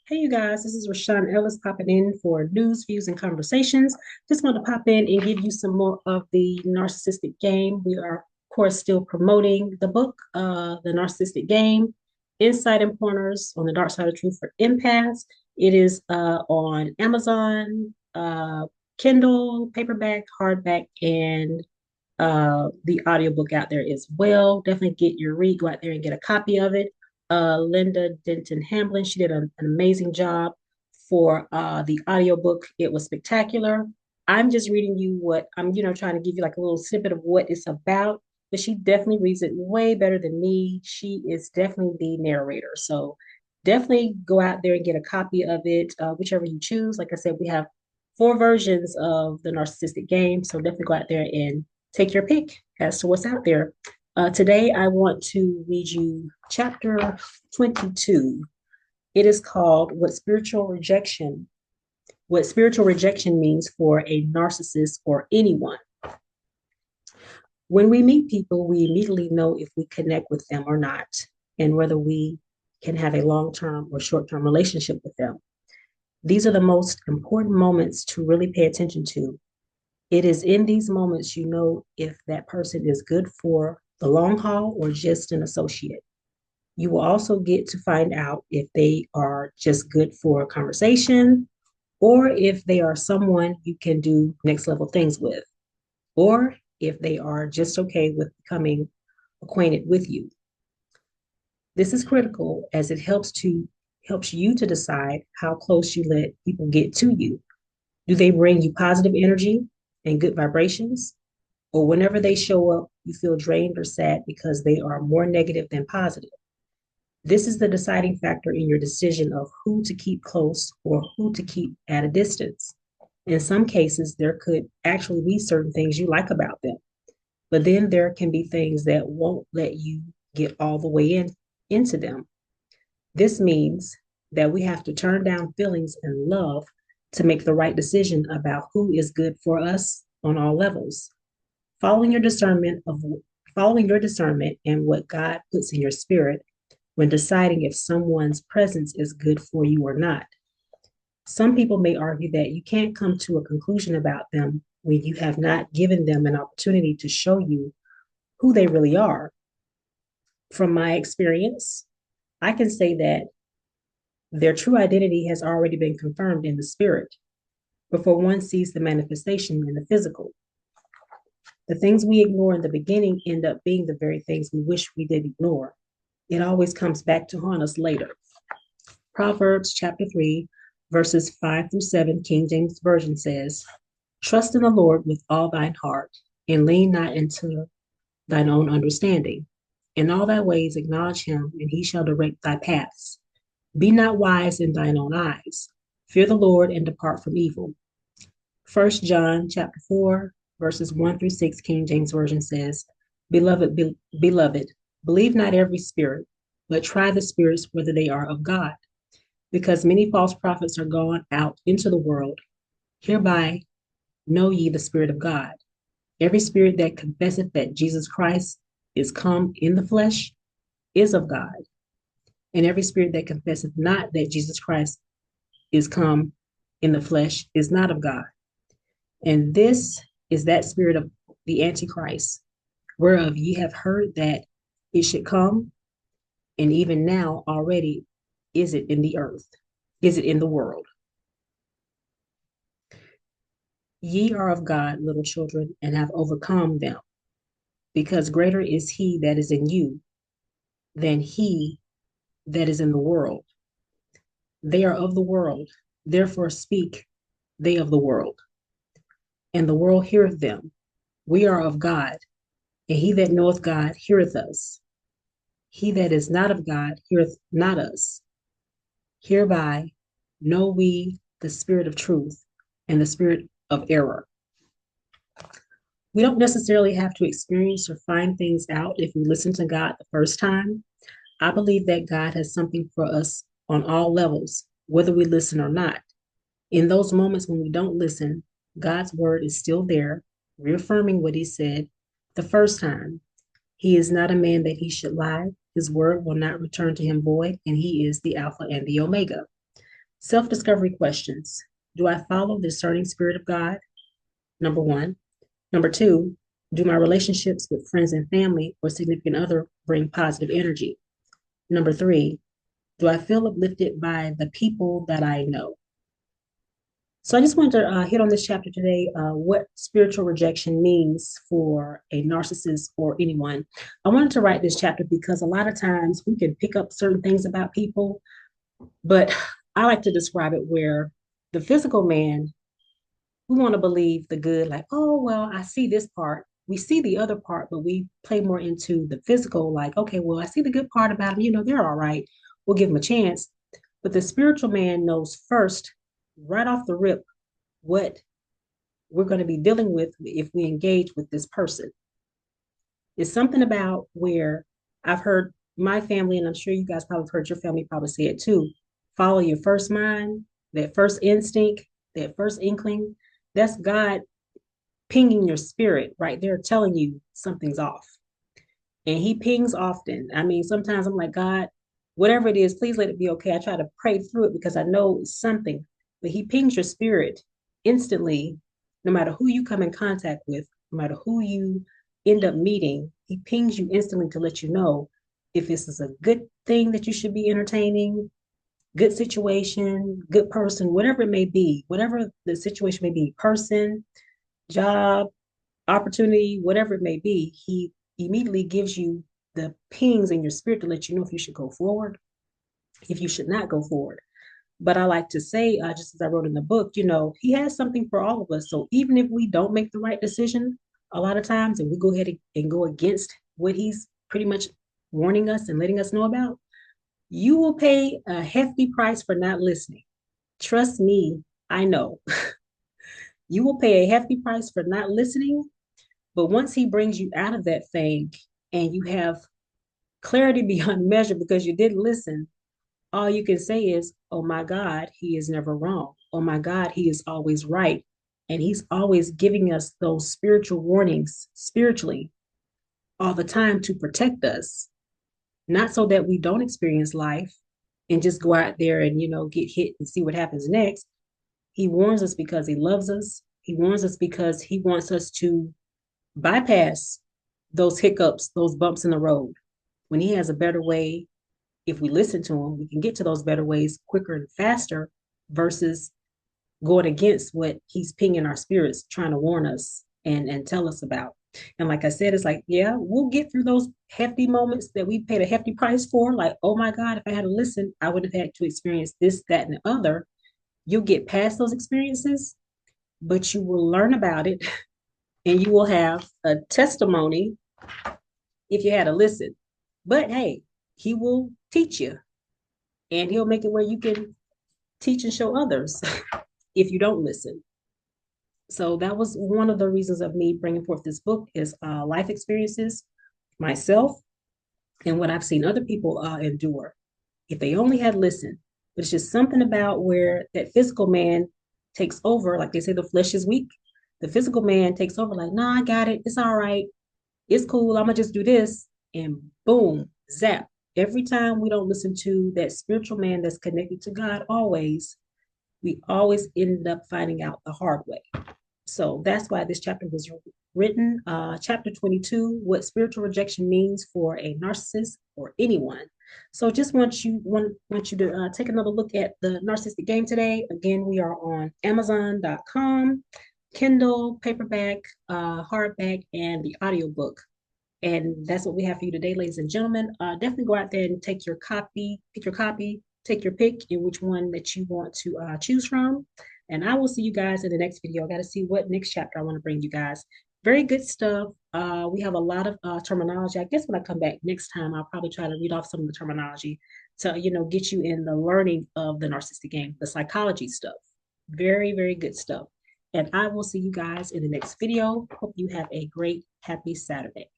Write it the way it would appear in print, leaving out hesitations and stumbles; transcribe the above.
Hey, you guys, this is Reshon Ellis popping in for news, views, and conversations. Just want to pop in and give you some more of the Narcissistic Game. We are, of course, still promoting the book, The Narcissistic Game, Insight and Pointers on the Dark Side of Truth for Empaths. It is on Amazon, Kindle, paperback, hardback, and the audiobook out there as well. Definitely get your read, go out there and get a copy of it. Linda Denton Hamblin, she did an amazing job for the audiobook. It was spectacular. I'm just reading you what I'm, trying to give you like a little snippet of what it's about, but she definitely reads it way better than me. She is definitely the narrator. So definitely go out there and get a copy of it, whichever you choose. Like I said, we have four versions of the Narcissistic Game. So definitely go out there and take your pick as to what's out there. Today, I want to read you chapter 22. It is called What Spiritual Rejection Means for a Narcissist or Anyone. When we meet people, we immediately know if we connect with them or not, and whether we can have a long-term or short-term relationship with them. These are the most important moments to really pay attention to. It is in these moments you know if that person is good for the long haul or just an associate. You will also get to find out if they are just good for a conversation or if they are someone you can do next level things with, or if they are just okay with becoming acquainted with you. This is critical as it helps you to decide how close you let people get to you. Do they bring you positive energy and good vibrations? Or whenever they show up, you feel drained or sad because they are more negative than positive. This is the deciding factor in your decision of who to keep close or who to keep at a distance. In some cases, there could actually be certain things you like about them, but then there can be things that won't let you get all the way into them. This means that we have to turn down feelings and love to make the right decision about who is good for us on all levels. Following your discernment of Following your discernment and what God puts in your spirit when deciding if someone's presence is good for you or not. Some people may argue that you can't come to a conclusion about them when you have not given them an opportunity to show you who they really are. From my experience, I can say that their true identity has already been confirmed in the spirit before one sees the manifestation in the physical. The things we ignore in the beginning end up being the very things we wish we did ignore. It always comes back to haunt us later. Proverbs chapter 3, verses 5 through 7, King James Version says, Trust in the Lord with all thine heart, and lean not into thine own understanding. In all thy ways acknowledge him, and he shall direct thy paths. Be not wise in thine own eyes. Fear the Lord and depart from evil. 1 John chapter 4, verses 1 through 6, King James Version says, Beloved, believe not every spirit, but try the spirits whether they are of God, because many false prophets are gone out into the world. Hereby know ye the Spirit of God. Every spirit that confesseth that Jesus Christ is come in the flesh is of God, and every spirit that confesseth not that Jesus Christ is come in the flesh is not of God. And this is that spirit of the Antichrist, whereof ye have heard that it should come, and even now already is it in the earth, is it in the world. Ye are of God, little children, and have overcome them, because greater is he that is in you than he that is in the world. They are of the world, therefore speak they of the world, and the world heareth them. We are of God, and he that knoweth God heareth us. He that is not of God heareth not us. Hereby know we the spirit of truth and the spirit of error. We don't necessarily have to experience or find things out if we listen to God the first time. I believe that God has something for us on all levels, whether we listen or not. In those moments when we don't listen, God's word is still there, reaffirming what he said the first time. He is not a man that he should lie. His word will not return to him void, and he is the Alpha and the Omega. Self-discovery questions. Do I follow the discerning spirit of God? Number one. Number two, do my relationships with friends and family or significant other bring positive energy? Number three, do I feel uplifted by the people that I know? So I just wanted to hit on this chapter today, what spiritual rejection means for a narcissist or anyone. I wanted to write this chapter because a lot of times we can pick up certain things about people, but I like to describe it where the physical man, we want to believe the good, like, oh, well, I see this part. We see the other part, but we play more into the physical, like, okay, well, I see the good part about them. They're all right. We'll give them a chance. But the spiritual man knows first, right off the rip, what we're going to be dealing with if we engage with this person. It's something about where I've heard my family, and I'm sure you guys probably heard your family probably say it too, follow your first mind, that first instinct, that first inkling. That's God pinging your spirit right there, telling you something's off. And he pings often. I mean, sometimes I'm like, God, whatever it is, please let it be okay. I try to pray through it because I know it's something, but he pings your spirit instantly, no matter who you come in contact with, no matter who you end up meeting, he pings you instantly to let you know if this is a good thing that you should be entertaining, good situation, good person, whatever it may be, whatever the situation may be, person, job, opportunity, whatever it may be, he immediately gives you the pings in your spirit to let you know if you should go forward, if you should not go forward. But I like to say, just as I wrote in the book, he has something for all of us. So even if we don't make the right decision, a lot of times, and we go ahead and go against what he's pretty much warning us and letting us know about, you will pay a hefty price for not listening. Trust me, I know. You will pay a hefty price for not listening. But once he brings you out of that thing and you have clarity beyond measure because you didn't listen, all you can say is, oh my God, he is never wrong. Oh my God, he is always right. And he's always giving us those spiritual warnings spiritually all the time to protect us, not so that we don't experience life and just go out there and, get hit and see what happens next. He warns us because he loves us. He warns us because he wants us to bypass those hiccups, those bumps in the road. When he has a better way, if we listen to him, we can get to those better ways quicker and faster versus going against what he's pinging our spirits, trying to warn us and tell us about. And like I said, it's like, yeah, we'll get through those hefty moments that we paid a hefty price for. Like, oh my God, if I had to listen, I would have had to experience this, that, and the other. You'll get past those experiences, but you will learn about it and you will have a testimony if you had to listen. But hey, he will teach you and he'll make it where you can teach and show others if you don't listen. So that was one of the reasons of me bringing forth this book is life experiences, myself, and what I've seen other people endure. If they only had listened, but it's just something about where that physical man takes over. Like they say, the flesh is weak. The physical man takes over, like, nah, I got it. It's all right. It's cool. I'm going to just do this. And boom, zap. Every time we don't listen to that spiritual man that's connected to God, we always end up finding out the hard way. So that's why this chapter was written. Chapter 22, what spiritual rejection means for a narcissist or anyone. So just want you to take another look at the Narcissistic Game today. Again, we are on Amazon.com, Kindle, paperback, hardback, and the audiobook. And that's what we have for you today, ladies and gentlemen. Definitely go out there and take your copy, take your pick in which one that you want to choose from. And I will see you guys in the next video. I got to see what next chapter I want to bring you guys. Very good stuff. We have a lot of terminology. I guess when I come back next time, I'll probably try to read off some of the terminology to, get you in the learning of the Narcissistic Game, the psychology stuff. Very, very good stuff. And I will see you guys in the next video. Hope you have a great, happy Saturday.